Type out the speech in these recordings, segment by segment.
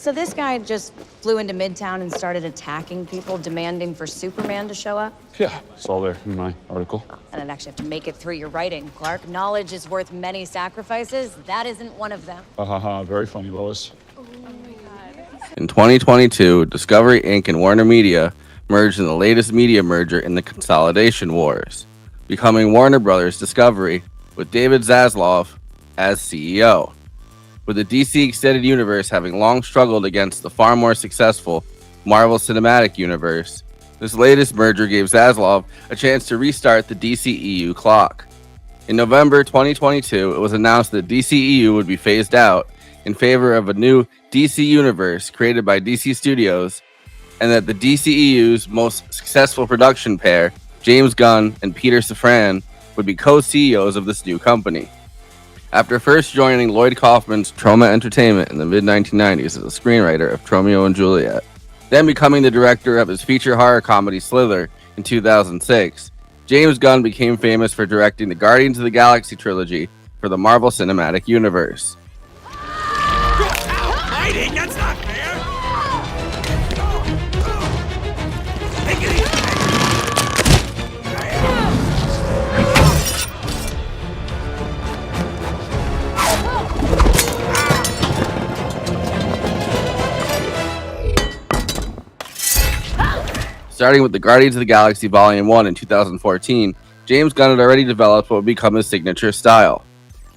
So this guy just flew into Midtown and started attacking people, demanding for Superman to show up? Yeah, it's all there in my article. And I'd actually have to make it through your writing, Clark. Knowledge is worth many sacrifices. That isn't one of them. Very funny, Lois. In 2022, Discovery Inc. and Warner Media merged in the latest media merger in the consolidation wars, becoming Warner Brothers Discovery with David Zaslav as CEO. With the DC Extended Universe having long struggled against the far more successful Marvel Cinematic Universe, this latest merger gave Zaslav a chance to restart the DCEU clock. In November 2022, it was announced that DCEU would be phased out in favor of a new DC Universe created by DC Studios, and that the DCEU's most successful production pair, James Gunn and Peter Safran, would be co-CEOs of this new company. After first joining Lloyd Kaufman's Troma Entertainment in the mid-1990s as a screenwriter of Romeo and Juliet, then becoming the director of his feature horror comedy Slither in 2006, James Gunn became famous for directing the Guardians of the Galaxy trilogy for the Marvel Cinematic Universe. Fighting? That's not fair! Take it easy! Starting with the Guardians of the Galaxy Volume 1 in 2014, James Gunn had already developed what would become his signature style,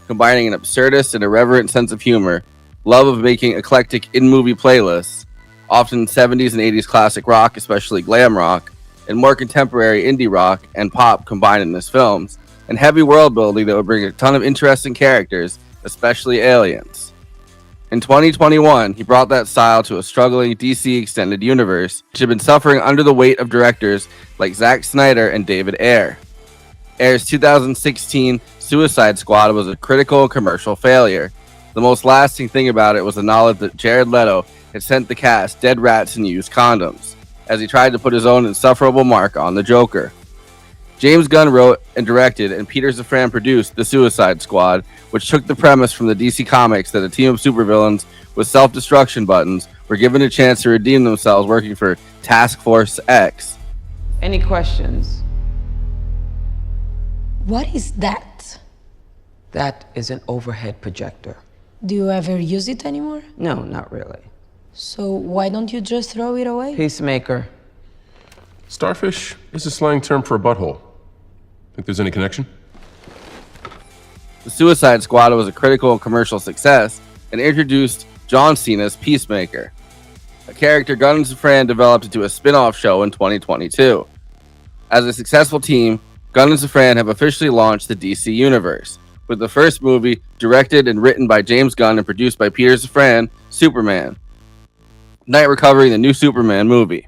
combining an absurdist and irreverent sense of humor, love of making eclectic in-movie playlists, often 70s and 80s classic rock, especially glam rock, and more contemporary indie rock and pop combined in his films, and heavy world building that would bring a ton of interesting characters, especially aliens. In 2021, he brought that style to a struggling DC Extended Universe, which had been suffering under the weight of directors like Zack Snyder and David Ayer. Ayer's 2016 Suicide Squad was a critical and commercial failure. The most lasting thing about it was the knowledge that Jared Leto had sent the cast dead rats and used condoms, as he tried to put his own insufferable mark on the Joker. James Gunn wrote and directed, and Peter Safran produced The Suicide Squad, which took the premise from the DC Comics that a team of supervillains with self-destruction buttons were given a chance to redeem themselves working for Task Force X. Any questions? What is that? That is an overhead projector. Do you ever use it anymore? No, not really. So why don't you just throw it away? Peacemaker. Starfish is a slang term for a butthole. Think there's any connection? The Suicide Squad was a critical and commercial success and introduced John Cena's Peacemaker, a character Gunn and Safran developed into a spin-off show in 2022. As a successful team, Gunn and Safran have officially launched the DC Universe, with the first movie directed and written by James Gunn and produced by Peter Safran, Superman. Tonight we're covering the new Superman movie.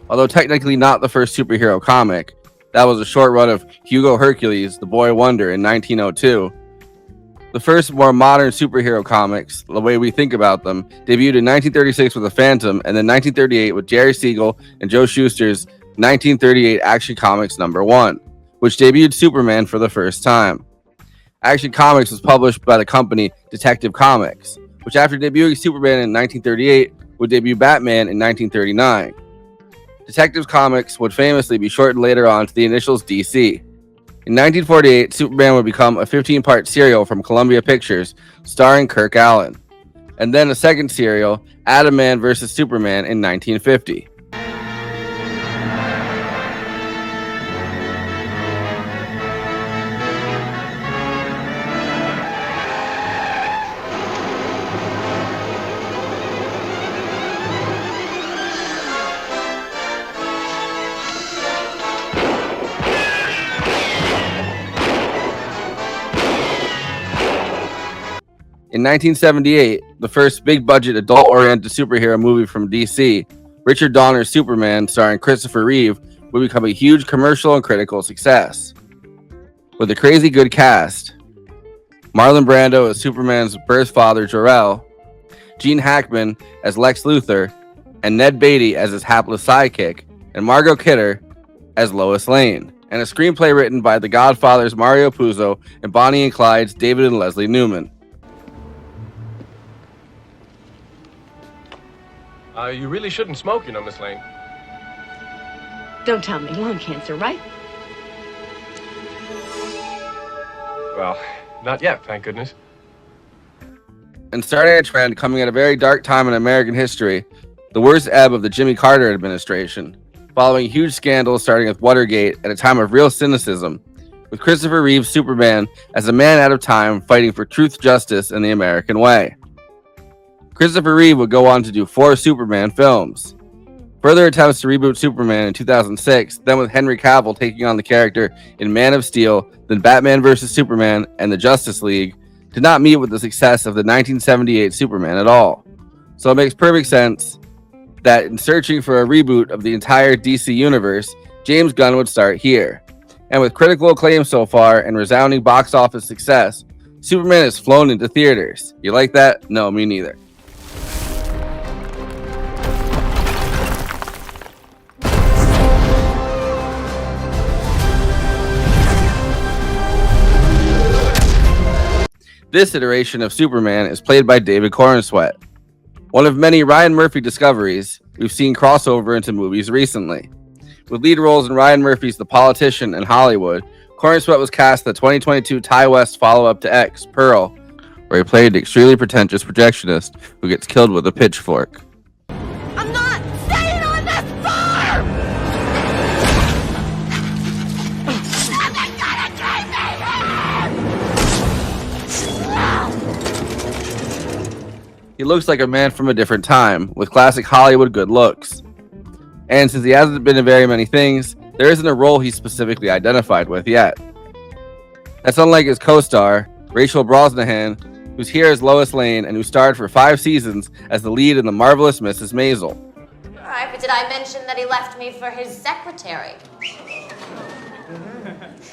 Although technically not the first superhero comic, that was a short run of Hugo Hercules, the Boy Wonder in 1902. The first more modern superhero comics, the way we think about them, debuted in 1936 with The Phantom, and then 1938 with Jerry Siegel and Joe Shuster's 1938 Action Comics #1, which debuted Superman for the first time. Action Comics was published by the company Detective Comics, which after debuting Superman in 1938 would debut Batman in 1939. Detective Comics would famously be shortened later on to the initials DC. In 1948, Superman would become a 15-part serial from Columbia Pictures, starring Kirk Allen, and then a second serial, Atom Man vs. Superman, in 1950. In 1978, the first big-budget, adult-oriented superhero movie from DC, Richard Donner's Superman, starring Christopher Reeve, would become a huge commercial and critical success. With a crazy good cast, Marlon Brando as Superman's birth father Jor-El, Gene Hackman as Lex Luthor, and Ned Beatty as his hapless sidekick, and Margot Kidder as Lois Lane, and a screenplay written by The Godfather's Mario Puzo and Bonnie and Clyde's David and Leslie Newman. You really shouldn't smoke, Miss Lane. Don't tell me lung cancer, right? Well, not yet, thank goodness. And starting a trend coming at a very dark time in American history, the worst ebb of the Jimmy Carter administration, following huge scandals starting with Watergate at a time of real cynicism, with Christopher Reeve's Superman as a man out of time fighting for truth, justice, and the American way. Christopher Reeve would go on to do 4 Superman films. Further attempts to reboot Superman in 2006, then with Henry Cavill taking on the character in Man of Steel, then Batman vs. Superman, and the Justice League, did not meet with the success of the 1978 Superman at all. So it makes perfect sense that in searching for a reboot of the entire DC universe, James Gunn would start here. And with critical acclaim so far and resounding box office success, Superman has flown into theaters. You like that? No, me neither. This iteration of Superman is played by David Corenswet. One of many Ryan Murphy discoveries we've seen crossover into movies recently. With lead roles in Ryan Murphy's The Politician and Hollywood, Corenswet was cast in the 2022 Ty West follow-up to X, Pearl, where he played an extremely pretentious projectionist who gets killed with a pitchfork. I'm not staying on this farm! Nothing's gonna keep me here! He looks like a man from a different time, with classic Hollywood good looks. And since he hasn't been in very many things, there isn't a role he's specifically identified with yet. That's unlike his co-star, Rachel Brosnahan, who's here as Lois Lane and who starred for 5 seasons as the lead in The Marvelous Mrs. Maisel. All right, but did I mention that he left me for his secretary?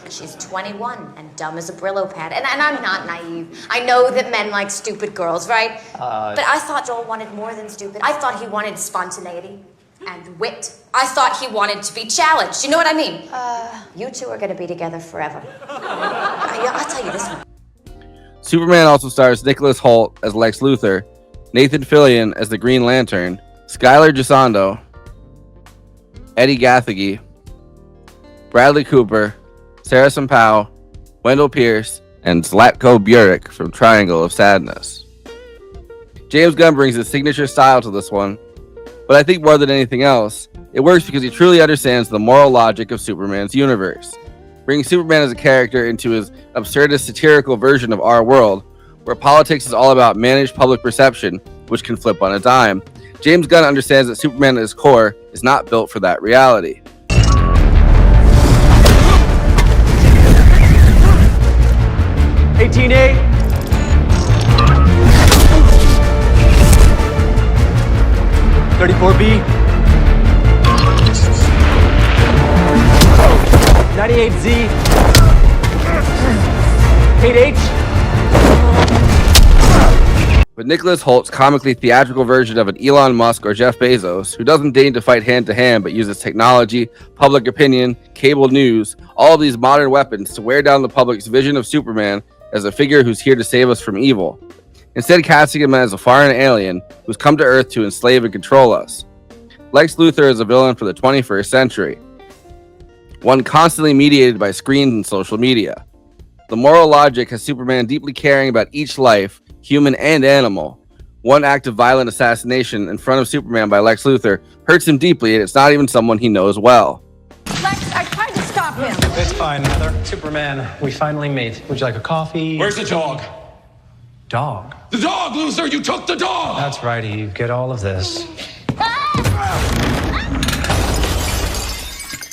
She's 21 and dumb as a Brillo pad. And I'm not naive. I know that men like stupid girls, right? But I thought Joel wanted more than stupid. I thought he wanted spontaneity and wit. I thought he wanted to be challenged. You know what I mean? You two are going to be together forever. I'll tell you this one. Superman also stars Nicholas Hoult as Lex Luthor, Nathan Fillion as the Green Lantern, Skylar Gisondo, Eddie Gathegi, Bradley Cooper, Sarah Sampao, Wendell Pierce, and Zlatko Buric from Triangle of Sadness. James Gunn brings his signature style to this one, but I think more than anything else, it works because he truly understands the moral logic of Superman's universe. Bringing Superman as a character into his absurdist satirical version of our world, where politics is all about managed public perception, which can flip on a dime, James Gunn understands that Superman at his core is not built for that reality. $18A. $34B. 98Z. 8H. But Nicholas Holt's comically theatrical version of an Elon Musk or Jeff Bezos, who doesn't deign to fight hand to hand but uses technology, public opinion, cable news, all of these modern weapons to wear down the public's vision of Superman as a figure who's here to save us from evil, instead casting him as a foreign alien who's come to Earth to enslave and control us. Lex Luthor is a villain for the 21st century, one constantly mediated by screens and social media. The moral logic has Superman deeply caring about each life, human and animal. One act of violent assassination in front of Superman by Lex Luthor hurts him deeply, and it's not even someone he knows well. Lex, I tried to stop him. It's fine, Heather. Superman, we finally meet. Would you like a coffee? Where's the dog? Dog. The dog, Luther! You took the dog! That's right, you get all of this.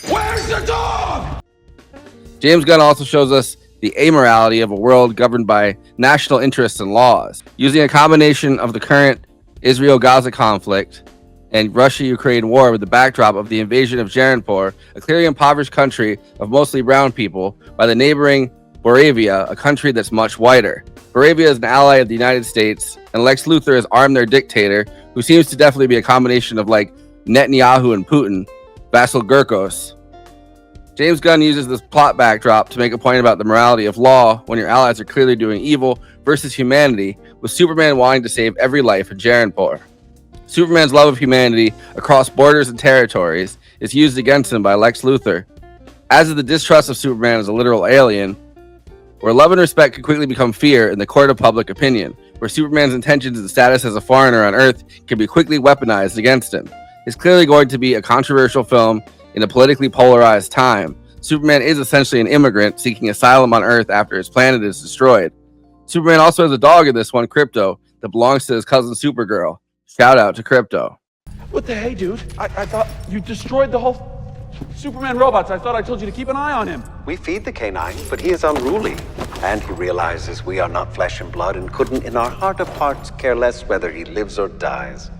Where's the dog? James Gunn also shows us the amorality of a world governed by national interests and laws, using a combination of the current Israel-Gaza conflict and Russia-Ukraine war with the backdrop of the invasion of Jarenpur, a clearly impoverished country of mostly brown people, by the neighboring Moravia, a country that's much whiter. Moravia is an ally of the United States, and Lex Luthor has armed their dictator, who seems to definitely be a combination of like Netanyahu and Putin, Vasil Gurkos. James Gunn uses this plot backdrop to make a point about the morality of law when your allies are clearly doing evil versus humanity, with Superman wanting to save every life in Jaranpur. Superman's love of humanity across borders and territories is used against him by Lex Luthor, as is the distrust of Superman as a literal alien, where love and respect can quickly become fear in the court of public opinion, where Superman's intentions and status as a foreigner on Earth can be quickly weaponized against him. It's clearly going to be a controversial film in a politically polarized time. Superman is essentially an immigrant seeking asylum on Earth after his planet is destroyed. Superman also has a dog in this one, Krypto, that belongs to his cousin Supergirl. Shout out to Krypto. What the hey, dude? I thought you destroyed the whole Superman robots. I thought I told you to keep an eye on him. We feed the canine, but he is unruly. And he realizes we are not flesh and blood and couldn't, in our heart of hearts, care less whether he lives or dies.